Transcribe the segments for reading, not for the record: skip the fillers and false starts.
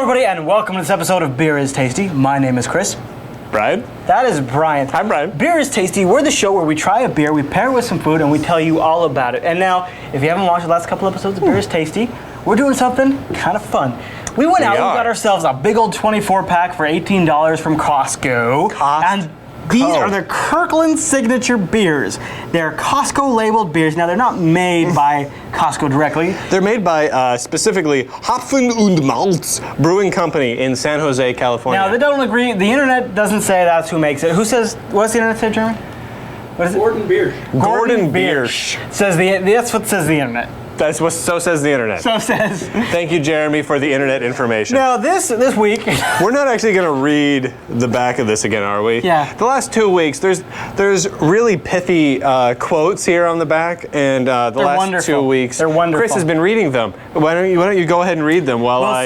everybody, and welcome to this episode of Beer is Tasty. My name is Chris. Brian? That is Brian. Hi, Brian. Beer is Tasty. We're the show where we try a beer, we pair it with some food, and we tell you all about it. And now, if you haven't watched the last couple episodes of Beer is Tasty, we're doing something kind of fun. We went out and got ourselves a big old 24-pack for $18 from Costco. And these are the Kirkland Signature beers. They're Costco labeled beers. Now, they're not made by Costco directly. They're made by specifically Hopfen und Malz Brewing Company in San Jose, California. Now, they don't agree. The internet doesn't say that's who makes it. Who says, what's the internet say, Jeremy? What is it? Gordon Biersch. Gordon Biersch. That's what says the internet. That's what so says the internet. So says. Thank you, Jeremy, for the internet information. Now, this week... We're not actually going to read the back of this again, are we? Yeah. The last 2 weeks, there's really pithy quotes here on the back, and the last wonderful. 2 weeks, They're wonderful. Chris has been reading them. Why don't you go ahead and read them while I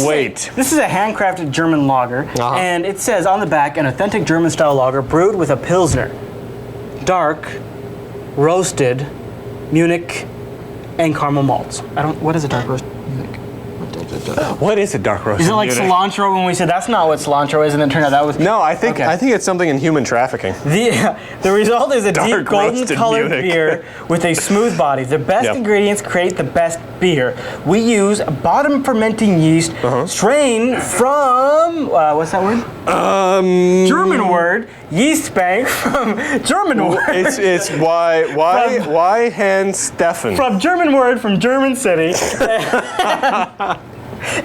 wait? This is a handcrafted German lager, and it says on the back, an authentic German-style lager brewed with a Pilsner, dark, roasted, Munich, and caramel malts. What is a dark roast? What is a dark roast? Is it like cilantro when we said that's not what cilantro is, and it turned out that was... No, I think it's something in human trafficking. The result is a deep golden colored beer with a smooth body. The best ingredients create the best beer. We use bottom fermenting yeast strained from what's that word? German word. Yeast bank from German word. It's why Hans Steffen. From German word from German city.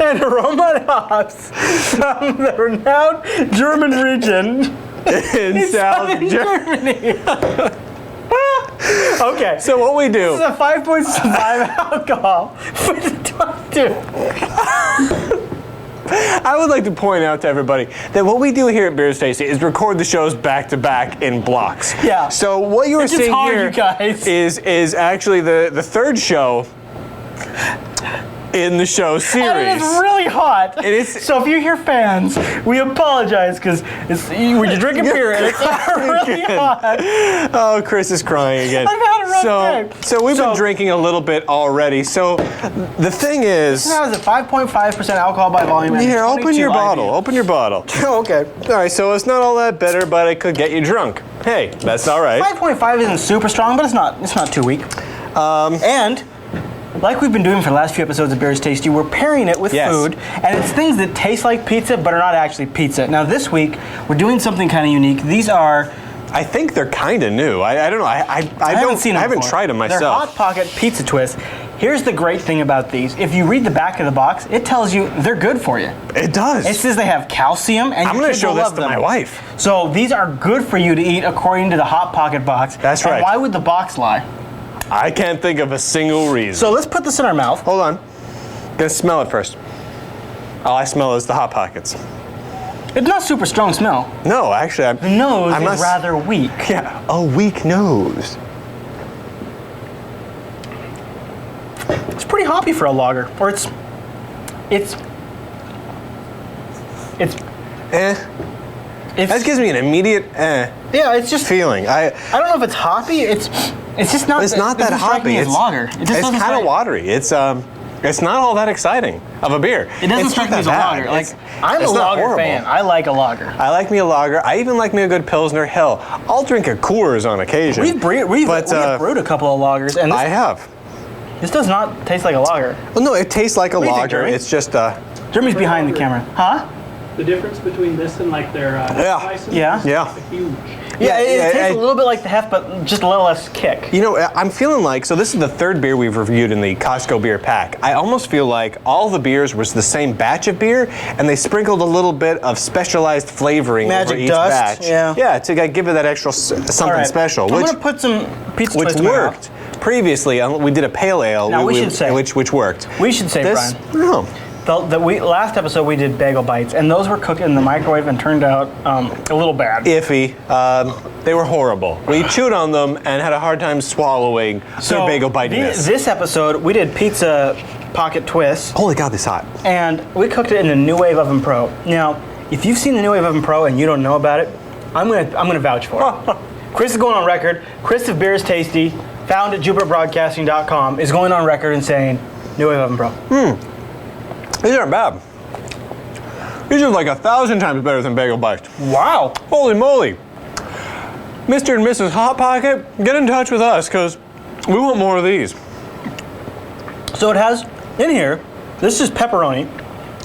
And aroma hops from the renowned German region in South Germany. Okay. So what we do? This is a 5.5 alcohol with 22. I would like to point out to everybody that what we do here at Beer is Tasty is record the shows back to back in blocks. Yeah. So what you were seeing here you guys. is actually the third show in the show series. And it is really hot. It is. So if you hear fans, we apologize because when you're drinking beer and it's really hot. Oh, Chris is crying again. I've had a rough day. So we've been drinking a little bit already. So the thing is... That was a 5.5% alcohol by volume. Here, open your bottle. Open your bottle. Okay. All right, so it's not all that bitter, but it could get you drunk. Hey, that's all right. 5.5 isn't super strong, but it's not too weak. And... like we've been doing for the last few episodes of Beer is Tasty, we're pairing it with food, and it's things that taste like pizza but are not actually pizza. Now this week, we're doing something kind of unique. These are... I think they're kind of new. I don't know. I haven't tried them myself. They're Hot Pocket Pizza Twists. Here's the great thing about these. If you read the back of the box, it tells you they're good for you. It does. It says they have calcium, and I'm going to show this to my wife. So these are good for you to eat according to the Hot Pocket box. That's right. And why would the box lie? I can't think of a single reason. So let's put this in our mouth. Hold on. Gonna smell it first. All I smell is the Hot Pockets. It's not super strong smell. No, actually, the nose is rather weak. Yeah, a weak nose. It's pretty hoppy for a lager, or it's. That gives me an immediate Yeah, it's just feeling. I don't know if it's hoppy. It's just not. It's not that hoppy. It's lager. It's kind of watery. It's not all that exciting of a beer. It doesn't strike me as a lager. Like I'm a lager fan. I like a lager. I like me a lager. I even like me a good Pilsner. Hell, I'll drink a Coors on occasion. We've brewed a couple of lagers, and I have. This does not taste like a lager. Well, no, it tastes like a lager. It's just Jeremy's behind the camera, huh? The difference between this and like their license is huge. Yeah, it tastes a little bit like the Hef, but just a little less kick. You know, I'm feeling like, so this is the third beer we've reviewed in the Costco beer pack. I almost feel like all the beers was the same batch of beer, and they sprinkled a little bit of specialized flavoring over each batch. Yeah, to give it that extra something special. I'm going to put some pizza twist in my mouth. Which worked. Previously, we did a pale ale. Now, we should say. Which worked. We should say, Brian. No. Last episode we did bagel bites, and those were cooked in the microwave and turned out a little bad. Iffy. They were horrible. We chewed on them and had a hard time swallowing their bagel bitiness. This episode we did pizza pocket twists. Holy God, this is hot. And we cooked it in the New Wave Oven Pro. Now, if you've seen the New Wave Oven Pro and you don't know about it, I'm gonna vouch for it. Chris is going on record. Chris of Beer is Tasty, found at JupiterBroadcasting.com, is going on record and saying New Wave Oven Pro. These aren't bad. These are like 1,000 times better than Bagel Bites. Wow. Holy moly. Mr. and Mrs. Hot Pocket, get in touch with us because we want more of these. So it has, in here, this is pepperoni.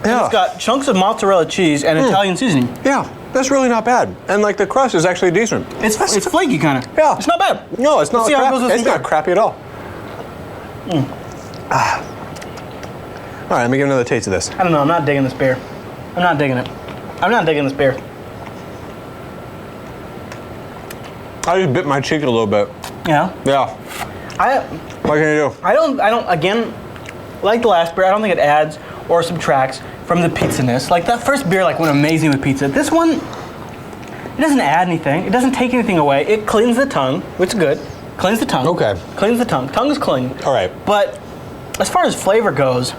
Yeah. It's got chunks of mozzarella cheese and Italian seasoning. Yeah, that's really not bad. And like the crust is actually decent. It's flaky kind of. Yeah. It's not bad. No, it's not. It's not crappy at all. All right, let me get another taste of this. I don't know. I'm not digging this beer. I'm not digging it. I'm not digging this beer. I just bit my cheek a little bit. Yeah. Yeah. What can you do? I don't. Again, like the last beer, I don't think it adds or subtracts from the pizza-ness. Like that first beer, like went amazing with pizza. This one, it doesn't add anything. It doesn't take anything away. It cleans the tongue, which is good. Cleans the tongue. Okay. Cleans the tongue. Tongue is clean. All right. But as far as flavor goes,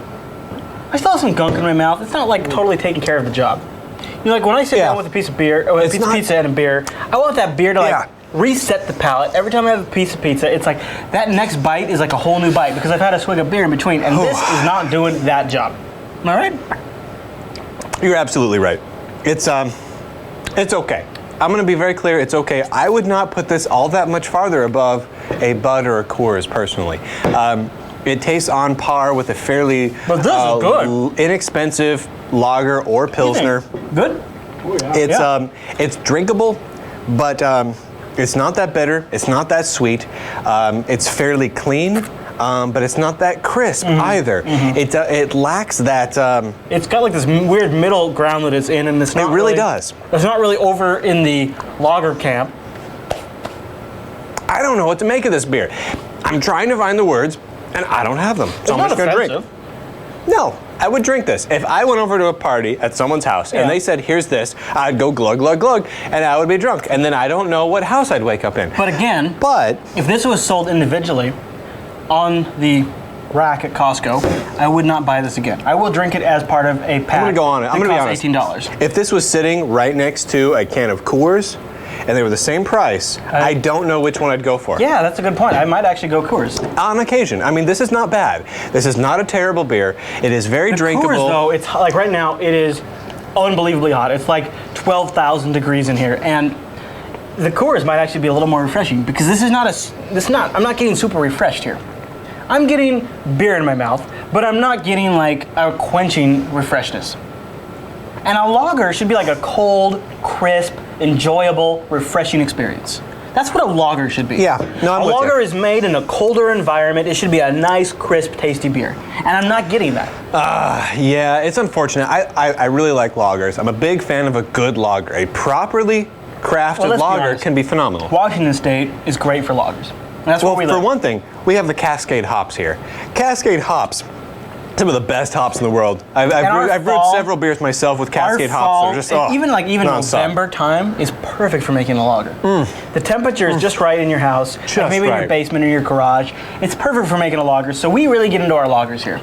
I still have some gunk in my mouth. It's not like totally taking care of the job. You know, like when I sit down with a piece of beer, or with a piece of pizza and a beer, I want that beer to like reset the palate. Every time I have a piece of pizza, it's like that next bite is like a whole new bite because I've had a swig of beer in between, and this is not doing that job. Am I right? You're absolutely right. It's okay. I'm going to be very clear. It's okay. I would not put this all that much farther above a Bud or a Coors personally. It tastes on par with a fairly but this is good. Inexpensive lager or pilsner. Good. Oh, yeah. It's drinkable, but it's not that bitter. It's not that sweet. It's fairly clean. But it's not that crisp either. It lacks that. It's got like this weird middle ground that it's in, and it's not. It really does. It's not really over in the lager camp. I don't know what to make of this beer. I'm trying to find the words, and I don't have them. So I'm just going to drink. No, I would drink this. If I went over to a party at someone's house and they said, "Here's this," I'd go glug, glug, glug, and I would be drunk. And then I don't know what house I'd wake up in. But again, if this was sold individually on the rack at Costco, I would not buy this again. I will drink it as part of a pack. I'm going to go on it. I'm going to be honest. $18. If this was sitting right next to a can of Coors and they were the same price, I don't know which one I'd go for. Yeah, that's a good point. I might actually go Coors. On occasion. I mean, this is not bad. This is not a terrible beer. It is very drinkable. Coors, though, it's like right now, it is unbelievably hot. It's like 12,000 degrees in here, and the Coors might actually be a little more refreshing because this is not I'm not getting super refreshed here. I'm getting beer in my mouth, but I'm not getting like a quenching refreshness. And a lager should be like a cold, crisp, enjoyable, refreshing experience. That's what a lager should be. Yeah, no, I'm a with lager you. is made in a colder environment. It should be a nice, crisp, tasty beer. And I'm not getting that. Yeah, it's unfortunate. I really like lagers. I'm a big fan of a good lager. A properly crafted lager can be phenomenal. Washington State is great for lagers. That's what we live. For one thing, we have the Cascade hops here. Cascade hops, some of the best hops in the world. I've brewed several beers myself with Cascade hops. They're just even November time is perfect for making a lager. The temperature is just right in your house, like maybe in your basement or your garage. It's perfect for making a lager. So we really get into our lagers here.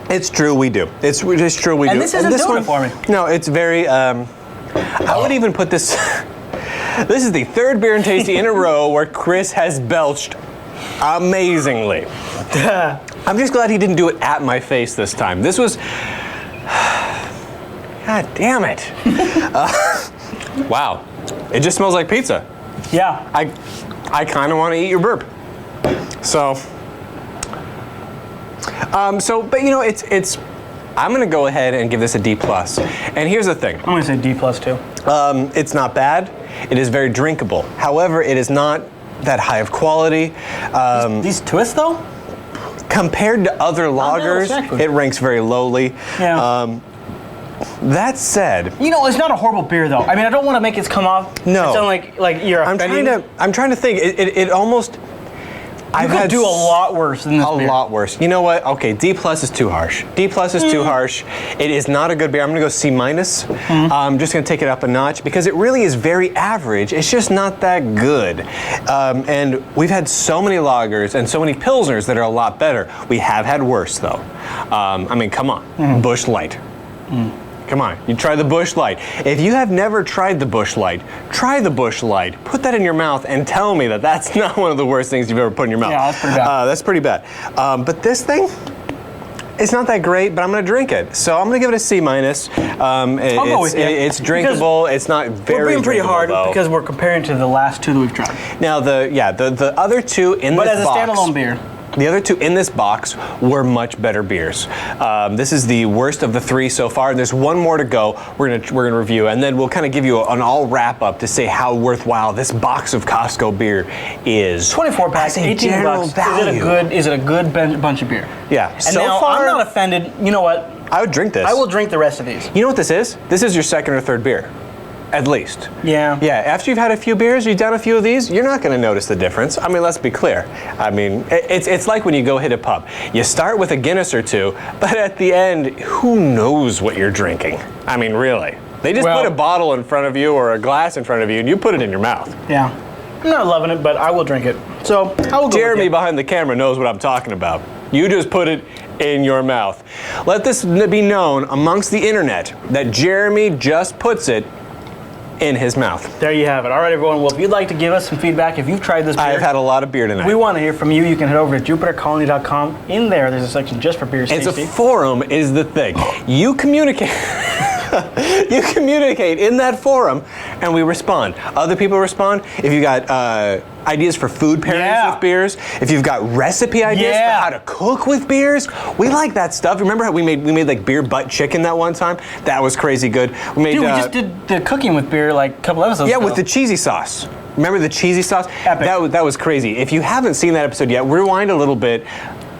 It's true, we do. It's true, we do. And this isn't doing it for me. No, it's very. I would even put this. This is the third Beer and Tasty in a row where Chris has belched amazingly. I'm just glad he didn't do it at my face this time. This was... God damn it. Wow. It just smells like pizza. Yeah. I kind of want to eat your burp. So... but you know, it's... I'm going to go ahead and give this a D+. And here's the thing. I'm going to say D+ too. It's not bad. It is very drinkable. However, it is not that high of quality. These twists, though? Compared to other lagers, it ranks very lowly. Yeah. That said, you know, it's not a horrible beer, though. I mean, I don't want to make it come off. No. It sound like you're offending. I'm trying to think. It almost. I could do a lot worse than this beer. A lot worse. You know what? Okay, D+ is too harsh. D+ is too harsh. It is not a good beer. I'm going to go C-. I'm just going to take it up a notch because it really is very average. It's just not that good. And we've had so many lagers and so many pilsners that are a lot better. We have had worse, though. I mean, come on. Busch Light. Come on, you try the Busch Light. If you have never tried the Busch Light, try the Busch Light. Put that in your mouth and tell me that that's not one of the worst things you've ever put in your mouth. Yeah, that's pretty bad. That's pretty bad. But this thing, It's not that great, but I'm going to drink it. So I'm going to give it a C-. I'll go with you. It's drinkable. It's not very. We're being pretty hard though. because we're comparing to the last two that we've tried. Now the other two in this box. But as a standalone beer. The other two in this box were much better beers. This is the worst of the three so far, and there's one more to go. We're gonna review, and then we'll kind of give you an all wrap up to say how worthwhile this box of Costco beer is. 24 packs, 18 bucks. Value. Is it a good bunch of beer? Yeah. And so now far, I'm not offended. You know what? I would drink this. I will drink the rest of these. You know what this is? This is your second or third beer. At least. Yeah. Yeah, after you've had a few beers, you've done a few of these, you're not going to notice the difference. I mean, let's be clear. I mean, it's like when you go hit a pub. You start with a Guinness or two, but at the end, who knows what you're drinking? I mean, really. They just put a bottle in front of you or a glass in front of you, and you put it in your mouth. Yeah. I'm not loving it, but I will drink it. So, I will go Jeremy behind the camera knows what I'm talking about. You just put it in your mouth. Let this be known amongst the internet that Jeremy just puts it in his mouth. There you have it. All right, everyone. Well, if you'd like to give us some feedback, if you've tried this beer. I've had a lot of beer tonight. We want to hear from you. You can head over to JupiterColony.com. In there's a section just for Beers Tasty. It's a forum is the thing. You communicate. You communicate in that forum, and we respond. Other people respond. If you got ideas for food pairings with beers, if you've got recipe ideas for how to cook with beers, we like that stuff. Remember how we made like beer butt chicken that one time? That was crazy good. We just did the cooking with beer like a couple episodes ago. Yeah, with the cheesy sauce. Remember the cheesy sauce? Epic. That was crazy. If you haven't seen that episode yet, rewind a little bit.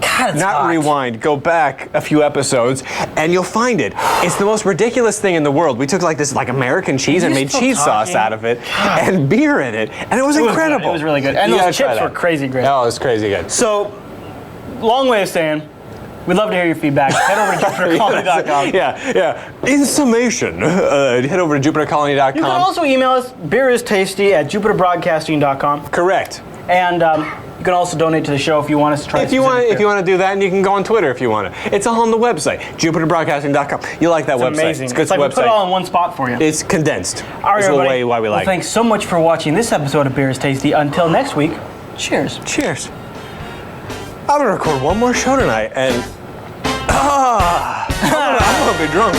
God, it's hot. Rewind, go back a few episodes, and you'll find it. It's the most ridiculous thing in the world. We took like this American cheese and made cheese sauce out of it, and beer in it, and it was incredible. It was really good. And those chips were crazy great. Oh, it was crazy good. So, long way of saying, we'd love to hear your feedback. Head over to JupiterColony.com. Yeah. In summation, head over to JupiterColony.com. You can also email us, beeristasty@JupiterBroadcasting.com. Correct. And you can also donate to the show if you want us to try. If you want to do that, and you can go on Twitter if you want to. It's all on the website, JupiterBroadcasting.com. You like that website? Amazing. It's a good like website. We put it all in one spot for you. It's condensed. All right, everybody. Why we like. Thanks so much for watching this episode of Beer is Tasty. Until next week, cheers. Cheers. I'm gonna record one more show tonight, and I'm gonna be drunk.